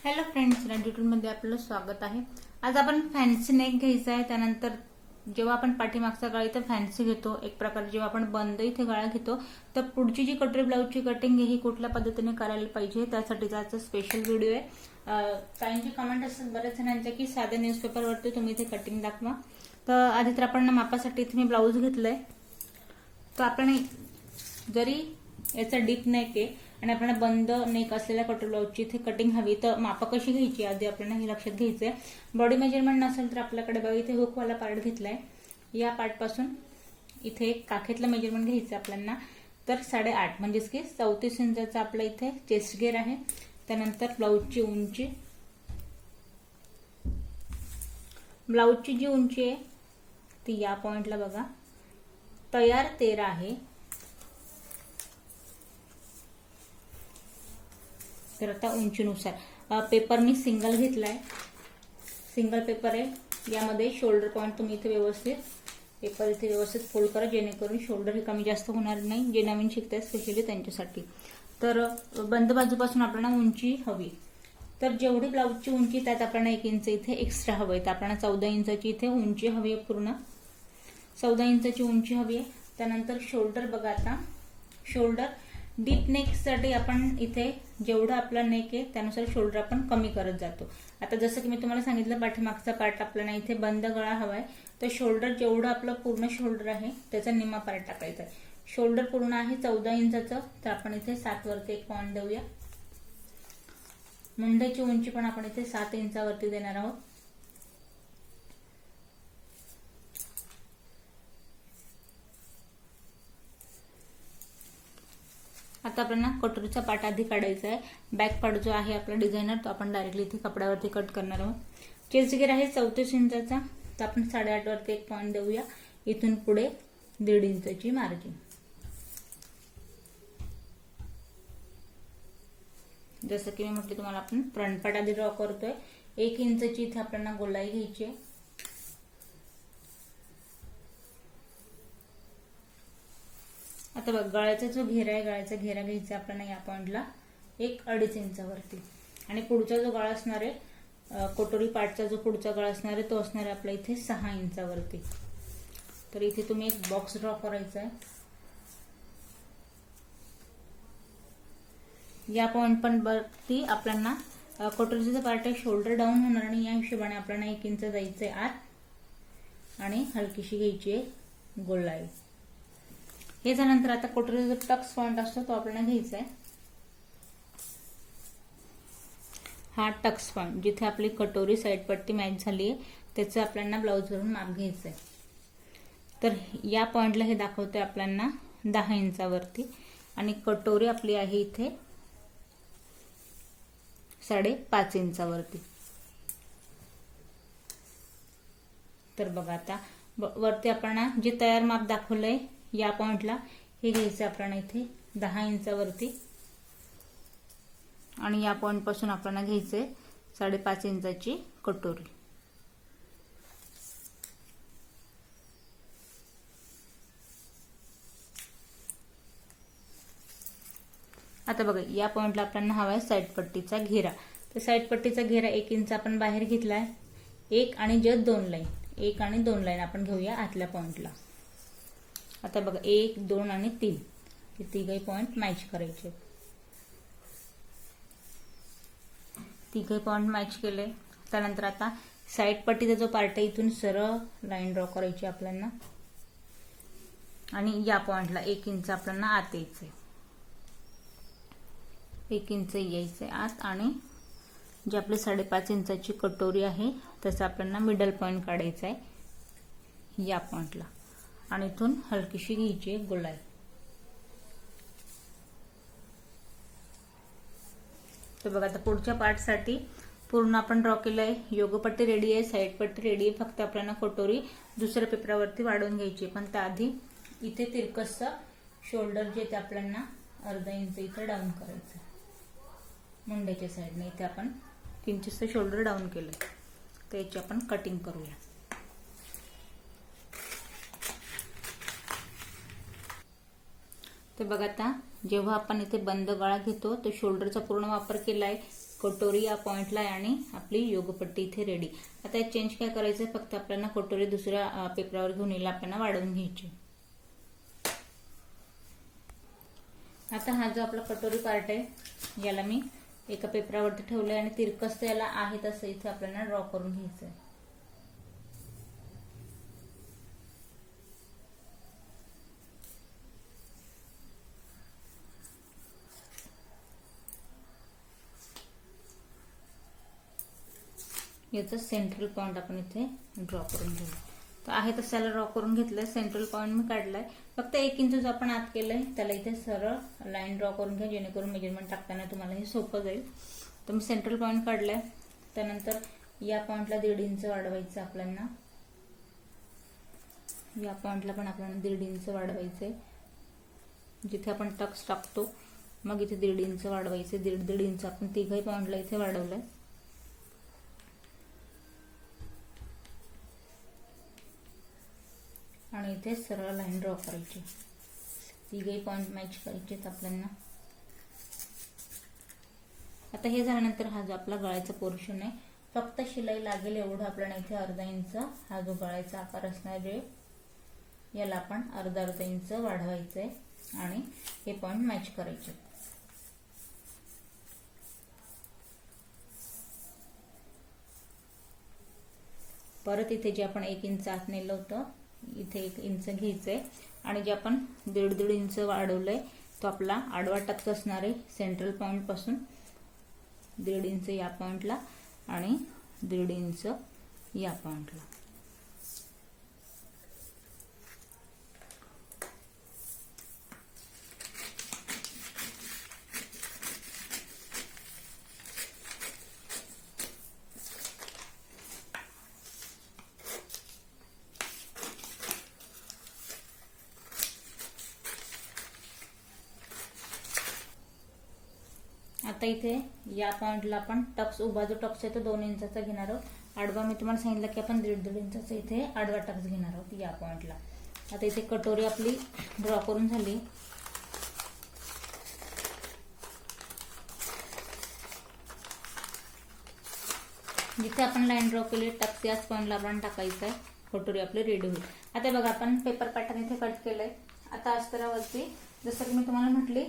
Hello friends, मध्ये आपलं स्वागत आहे। आज आपण फॅन्सी नेक घ्यायचा आहे। त्यानंतर जेव्हा आपण पाठीमागचा गळा इथे फॅन्सी घेतो, एक प्रकारे जेव्हा आपण बंद इथे गळा घेतो, तर पुढची जी कटोरी ब्लाऊजची कटिंग आहे ही कुठल्या पद्धतीने करायला पाहिजे त्यासाठीचा आजचा स्पेशल व्हिडिओ आहे। काहींचे कमेंट असतात बरेच जणांचे की साध्या न्यूजपेपरवरती तुम्ही इथे कटिंग दाखवा। तर आधी तर आपण मापासाठी इथे मी ब्लाऊज घेतलंय। तर आपण जरी याचा डीप नेक आहे आणि आपल्याला बंद नेक असलेल्या कटोरी ब्लाऊजची इथे कटिंग हवी, तर माप कशी घ्यायची आधी आपल्याला हे लक्षात घ्यायचंय। बॉडी मेजरमेंट नसेल तर आपल्याकडे बघा इथे हुकवाला पार्ट घेतलाय। या पार्ट पासून इथे एक काखेतलं मेजरमेंट घ्यायचं आपल्याला। तर 8.5 म्हणजेच की 34 इंचाचा आपला इथे चेस्ट घेर आहे। त्यानंतर ब्लाऊजची जी उंची आहे ती या पॉइंटला बघा तयार 13 आहे। तर आता उंचीनुसार पेपर मी सिंगल घेतलाय, सिंगल पेपर आहे। यामध्ये शोल्डर पॉइंट तुम्ही इथे व्यवस्थित पेपर इथे व्यवस्थित फोल्ड करा, जेणेकरून शोल्डर हे कमी जास्त होणार नाही, जे नवीन शिकतात स्पेशली त्यांच्यासाठी। तर बंद बाजूपासून आपल्याला उंची हवी, तर जेवढी ब्लाऊजची उंची त्यात आपल्याला 1 इंच इथे एक्स्ट्रा हवंय। तर आपल्याला 14 इंचाची इथे उंची हवी आहे, पूर्ण 14 इंचाची उंची हवी आहे। त्यानंतर शोल्डर बघा, आता शोल्डर डीप नेक साठी आपण इथे जेवढा आपला नेक आहे त्यानुसार शोल्डर आपण कमी करत जातो। आता जसं की मी तुम्हाला सांगितलं पाठीमागचा पार्ट आपल्याला इथे बंद गळा हवाय, तर शोल्डर जेवढं आपलं पूर्ण शोल्डर आहे त्याचा निम्मा पार्ट टाकायचा आहे। शोल्डर पूर्ण आहे 14 इंचाचं, तर आपण इथे 7 वरती एक पॉइंट देऊया। मुंड्याची उंची पण आपण इथे 7 इंचावरती देणार आहोत। आता आपल्याला कटोरीचा पार्ट आधी काढायचा आहे। बॅक पार्ट जो आहे आपला डिझायनर, तो आपण डायरेक्टली इथे कपड्यावरती कट करणार आहोत। चेस्ट घेर आहे 34 इंचाचा, तर आपण 8.5 वरती एक पॉइंट देऊया। इथून पुढे 1.5 इंचाची मार्जिन। जसं की मी म्हटलं तुम्हाला, आपण फ्रंट पार्ट आधी ड्रॉ करतोय। 1 इंचाची इथे आपल्याला गोलाई घ्यायची आहे। आता बघ, गळ्याचा जो घेरा आहे, गळ्याचा घेरा घ्यायचा आपल्याला या पॉइंटला 1-2.5 इंचावरती। आणि पुढचा जो गळा असणार आहे, कटोरी पार्टचा जो पुढचा गळा असणार आहे, तो असणार आहे आपला इथे 6 इंचावरती। तर इथे तुम्ही एक बॉक्स ड्रॉ करायचा आहे। या पॉइंट पण वरती आपल्याला कटोरीचा जो पार्ट आहे शोल्डर डाऊन होणार, आणि या हिशोबाने आपल्याला 1 इंच जायचंय आत आणि हलकीशी घ्यायची आहे गोलाई। हे झाल्यानंतर आता कटोरीचा जो टक्स पॉइंट असतो तो आपल्याला घ्यायचा आहे। हा टक्स पॉइंट जिथे आपली कटोरी साइड पट्टी मॅच झाली आहे त्याचं आपल्याला ब्लाऊज वरून माप घ्यायचं आहे। तर या पॉइंटला हे दाखवतोय आपल्याला 10 इंचावरती, आणि कटोरी आपली आहे इथे 5.5 इंचावरती। तर बघा, आता वरती आपल्याला जे तयार माप दाखवलंय या पॉइंटला हे घ्यायचं आपल्याला इथे 10 इंचावरती, आणि या पॉइंट पासून आपल्याला घ्यायचंय 5.5 इंचाची कटोरी। आता बघा, या पॉइंटला आपल्याला हवाय साइड पट्टीचा घेरा। तर साइड पट्टीचा घेरा 1 इंच आपण बाहेर घेतलाय। 1 आणि जस्ट 2 लाईन, 1 आणि 2 लाईन आपण घेऊया आतल्या पॉइंटला। आता बघा, 1, 2 आणि 3 हे तिघही पॉइंट मॅच करायचे। तिघही पॉइंट मॅच केले। त्यानंतर आता साइड पट्टीचा जो पार्ट आहे इथून सरळ लाईन ड्रॉ करायची आपल्याला, आणि या पॉइंटला 1 इंच आपल्याला आत यायचंय। 1 इंच यायचंय आत, आणि जी आपली 5.5 इंचाची कटोरी आहे त्याचा आपल्याला मिडल पॉइंट काढायचा आहे या पॉइंटला, आणि इथून हलकीशी घ्यायची गोलाई। तर बघा, आता पुढच्या पार्ट साठी पूर्ण आपण ड्रॉ केलंय। योगपट्टी रेडी आहे, साइड पट्टी रेडी आहे, फक्त आपल्याला कटोरी दुसऱ्या पेपरावरती वाढवून घ्यायची। पण त्याआधी इथे तिरकसचं शोल्डर जे ते आपल्याला 1/2 इंच इथे डाऊन करायचं मुंड्याच्या साईडने। इथे आपण किंचितचं शोल्डर डाऊन केलंय, तर याची आपण कटिंग करूया। तर बघा, आता जेव्हा आपण इथे बंद गळा घेतो तो शोल्डरचा पूर्ण वापर केलाय, कटोरी या पॉइंटला आहे आणि आपली योगपट्टी इथे रेडी. आता चेंज काय करायचं, फक्त आपल्याला कटोरी दुसऱ्या पेपरावर घेऊन येईल, आपल्याला वाढवून घ्यायची. आता हा जो आपला कटोरी पार्ट आहे याला मी एका पेपरावरती ठेवलंय आणि तिरकस याला आहे तसं इथे आपल्याला ड्रॉ करून घ्यायचंय. याचं सेंट्रल पॉइंट आपण इथे ड्रॉ करून घेऊ. तर आहे तसं त्याला ड्रॉ करून घेतलंय. सेंट्रल पॉइंट मी काढलाय. फक्त 1 इंच जो आपण आत केलंय त्याला इथे सरळ लाईन ड्रॉ करून घ्या, जेणेकरून मेजरमेंट टाकताना तुम्हाला हे सोपं जाईल. तर मी सेंट्रल पॉइंट काढलाय. त्यानंतर या पॉइंटला 1.5 इंच वाढवायचं आपल्याला. या पॉइंटला पण आपल्याला 1.5 इंच वाढवायचंय. जिथे आपण टक्स टाकतो मग इथे 1.5 इंच वाढवायचे. 1.5 इंच आपण तिघही पॉइंटला इथे वाढवलंय. आणि इथे सरळ लाईन ड्रॉ करायची. तिघही पॉइंट मॅच करायचेत आपल्याला. आता हे झाल्यानंतर हा जो आपला गळ्याचा पोर्शन आहे, फक्त शिलाई लागेल एवढं आपल्याला इथे अर्धा इंच हा जो गळ्याचा आकार असणार आहे याला आपण अर्धा इंच वाढवायचंय आणि हे पॉइंट मॅच करायचे. परत इथे जे आपण 1 इंच आत नेलं होतं इथे 1 इंच घ्यायचंय आणि जे आपण 1.5 इंच वाढवलंय तो आपला आडवा टक्स असणार आहे. सेंट्रल पॉइंट पासून 1.5 इंच या पॉइंटला आणि 1.5 इंच या पॉइंटला. आता इथे या पॉइंटला आपण टक्स उभा जो टक्स आहे तो 2 इंचाचा घेणार आहोत. आडवा मी तुम्हाला सांगितलं की आपण 1.5 इंचाचा इथे आडवा टक्स घेणार आहोत या पॉइंटला. आता इथे कटोरी आपली ड्रॉ करून झाली. जिथे आपण लाईन ड्रॉ केली टक्स याच पॉइंटला आपण टाकायचं आहे. कटोरी आपली रेडी होईल. आता बघा आपण पेपर पॅटर्न इथे कट केलंय. आता अस्तरावरती जसं की मी तुम्हाला म्हटली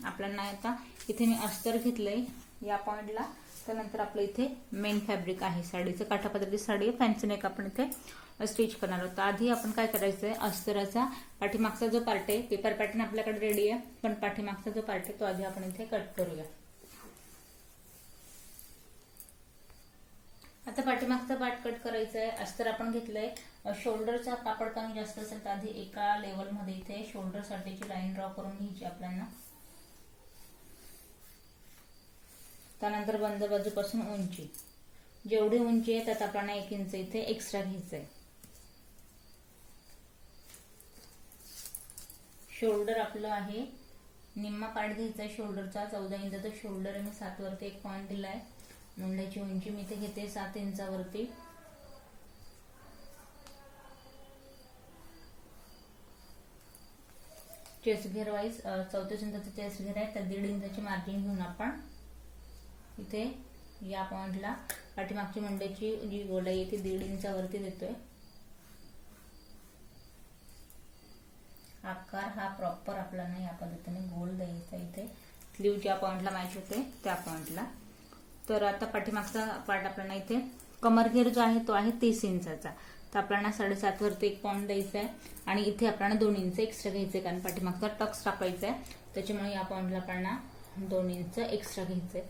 आपल्याला आता इथे मी अस्तर घेतलंय या पॉइंटला. त्यानंतर आपलं इथे मेन फॅब्रिक आहे साडीचं, काठापदराची साडी आहे, फॅन्सी नेक आपण इथे स्टिच करणार आहोत. आधी आपण काय करायचंय, अस्तराचा पाठीमागचा जो पार्ट आहे, पेपर पॅटर्न आपल्याकडे रेडी आहे पण पाठीमागचा जो पार्ट आहे तो आधी आपण इथे कट करूया. आता पाठीमागचा पार्ट कट करायचा आहे. अस्तर आपण घेतलंय. शोल्डरचा कापड कमी जास्त असेल तर आधी एका लेवल मध्ये इथे शोल्डर साठीची लाईन ड्रॉ करून घ्यायची आपल्याला. त्यानंतर बंद बाजूपासून उंची जेवढी उंची आहे त्यात आपल्याला 1 इंच इथे एक्स्ट्रा घ्यायचंय. शोल्डर आपलं आहे निम्मा पार्ट घ्यायचा आहे शोल्डरचा. 14 इंचाचा शोल्डर आहे. मी 7 वरती 1 पॉइंट दिलाय. मुंड्याची उंची मी इथे घेते 7 इंचावरती. चेस्ट घेर वाईज 34 इंचाचा चेस्ट घेर आहे. त्या 1.5 इंचाची मार्जिन घेऊन आपण इथे या पॉइंटला पाठीमागची मुंड्याची जी गोलाई आहे ती 1.5 इंचावरती देतोय. आकार हा प्रॉपर आपल्याला या पद्धतीने गोल द्यायचा इथे. स्लीव ज्या पॉइंटला मॅच होते त्या पॉइंटला. तर आता पाठीमागचा पार्ट आपल्याला इथे कमर घेर जो आहे तो आहे 30 इंचाचा. तर आपल्याला 7.5 वरती 1 पॉइंट द्यायचा आहे आणि इथे आपल्याला 2 इंच एक्स्ट्रा घ्यायचे कारण पाठीमागचा टक्स टाकायचा आहे. त्याच्यामुळे या पॉइंटला आपल्याला 2 इंच एक्स्ट्रा घ्यायचे.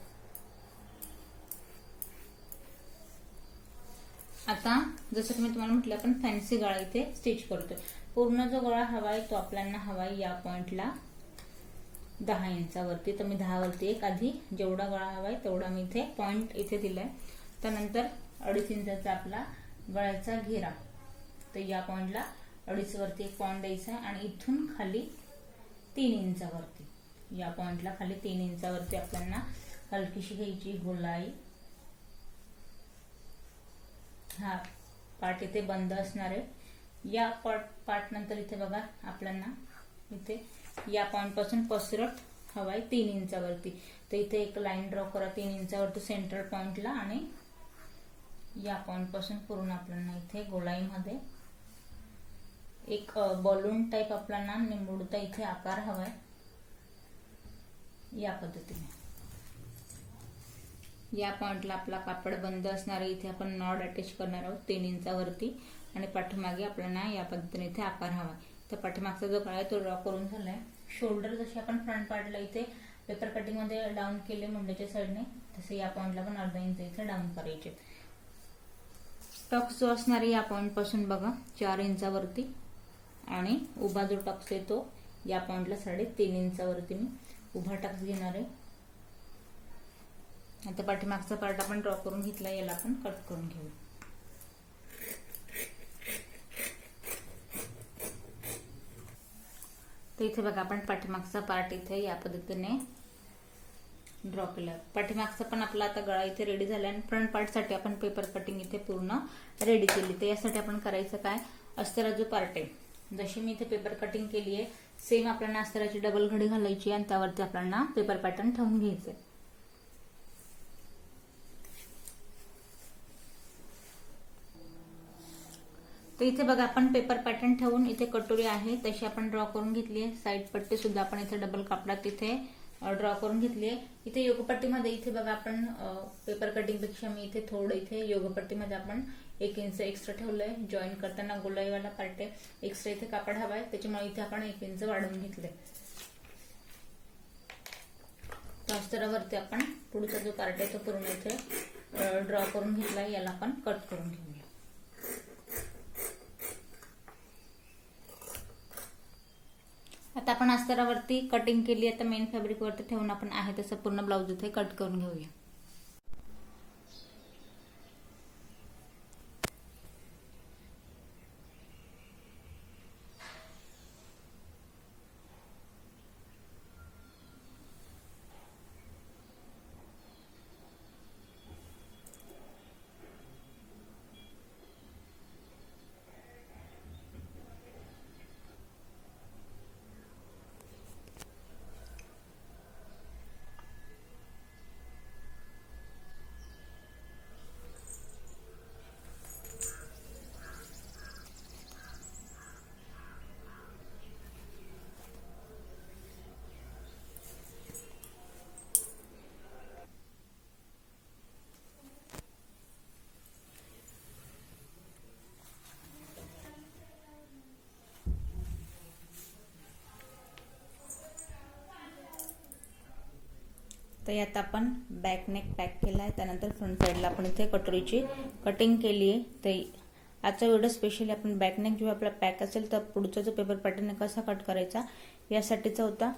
आता जसं की मी तुम्हाला म्हटलं आपण फॅन्सी गळा इथे स्टिच करतोय. पूर्ण जो गळा हवाय तो आपल्याला हवाय या पॉइंटला 10 इंचावरती. तर मी 10 वरती एक आधी जेवढा गळा हवाय तेवढा मी इथे पॉइंट इथे दिलाय. त्यानंतर 2.5 इंचाचा आपला गळ्याचा घेरा. तर या पॉइंटला 2.5 वरती 1 पॉइंट द्यायचा आहे आणि इथून खाली 3 इंचावरती या पॉइंटला खाली 3 इंचावरती आपल्याला हलकीशी घ्यायची गोलाई. हा पार्ट इथे बंद असणार आहे. या पार्ट नंतर इथे बघा आपल्याला इथे या पॉइंट पासून पसरट हवा आहे 3 इंचावरती. तर इथे एक लाईन ड्रॉ करा 3 इंचावरती सेंट्रल पॉइंटला आणि या पॉइंट पासून पूर्ण आपल्याला इथे गोलाईमध्ये एक बॉलून टाइप आपल्याला निमुळता इथे आकार हवाय या पद्धतीने. या पॉइंटला आपला कापड बंद असणार आहे. इथे आपण नॉड अटॅच करणार आहोत 3 इंचावरती आणि पाठीमागे आपल्याला या पद्धतीने इथे आकार हवा. तर पाठीमागचा जो गळा आहे तो ड्रॉ करून झालाय. शोल्डर जसे आपण फ्रंट पार्टला इथे पेपर कटिंग मध्ये डाऊन केले मुंड्याच्या साईडने, तसे या पॉइंटला पण अर्धा इंच इथे डाऊन करायचे. टक्स जो असणार आहे या पॉइंट पासून बघा 4 इंचावरती आणि उभा जो टक्स आहे तो या पॉइंटला 3.5 इंचावरती मी उभा टक्स घेणार आहे. आता पाठीमागचा पार्ट आपण ड्रॉ करून घेतला, याला आपण कट करून घेऊ. तर इथे बघा आपण पाठीमागचा पार्ट इथे या पद्धतीने ड्रॉ केला. पाठीमागचा पण आपला आता गळा इथे रेडी झाला आणि फ्रंट पार्ट साठी आपण पेपर कटिंग इथे पूर्ण रेडी केली. तर यासाठी आपण करायचं काय, अस्तरा जो पार्ट आहे जशी मी इथे पेपर कटिंग केली आहे सेम आपल्याला अस्तराची डबल घडी घालायची आणि त्यावरती आपल्याला पेपर पॅटर्न ठेवून घ्यायचे. तर इथे बघा आपण पेपर पॅटर्न ठेवून इथे कटोरी आहे तशी आपण ड्रॉ करून घेतली आहे. साईड पट्टी सुद्धा आपण इथे डबल कापडात इथे ड्रॉ करून घेतली आहे. इथे योगपट्टीमध्ये इथे बघा आपण पेपर कटिंग पेक्षा मी इथे थोडं इथे योगपट्टीमध्ये आपण 1 इंच एक्स्ट्रा ठेवलंय. जॉईन करताना गोलाईवाला पार्ट आहे, एक्स्ट्रा इथे कापड हवाय त्याच्यामुळे इथे आपण 1 इंच वाढवून घेतलंय. अस्तरावरती आपण पुढचा जो पार्ट आहे तो पूर्ण इथे ड्रॉ करून घेतलाय, याला आपण कट करून घेऊया. आता आपण अस्तरावरती कटिंग केली, आता मेन फॅब्रिक वरती ठेवून आपण आहे तसं पूर्ण ब्लाउज इथे कट करून घेऊया. तर यात आपण बॅक नेक पॅक केला आहे, त्यानंतर फ्रंट साईडला आपण इथे कटोरीची कटिंग केली आहे. तर आजचा व्हिडिओ स्पेशली आपण बॅक नेक जेव्हा आपला पॅक असेल तर पुढचा जो पेपर पॅटर्न कसा कट करायचा यासाठीचा होता.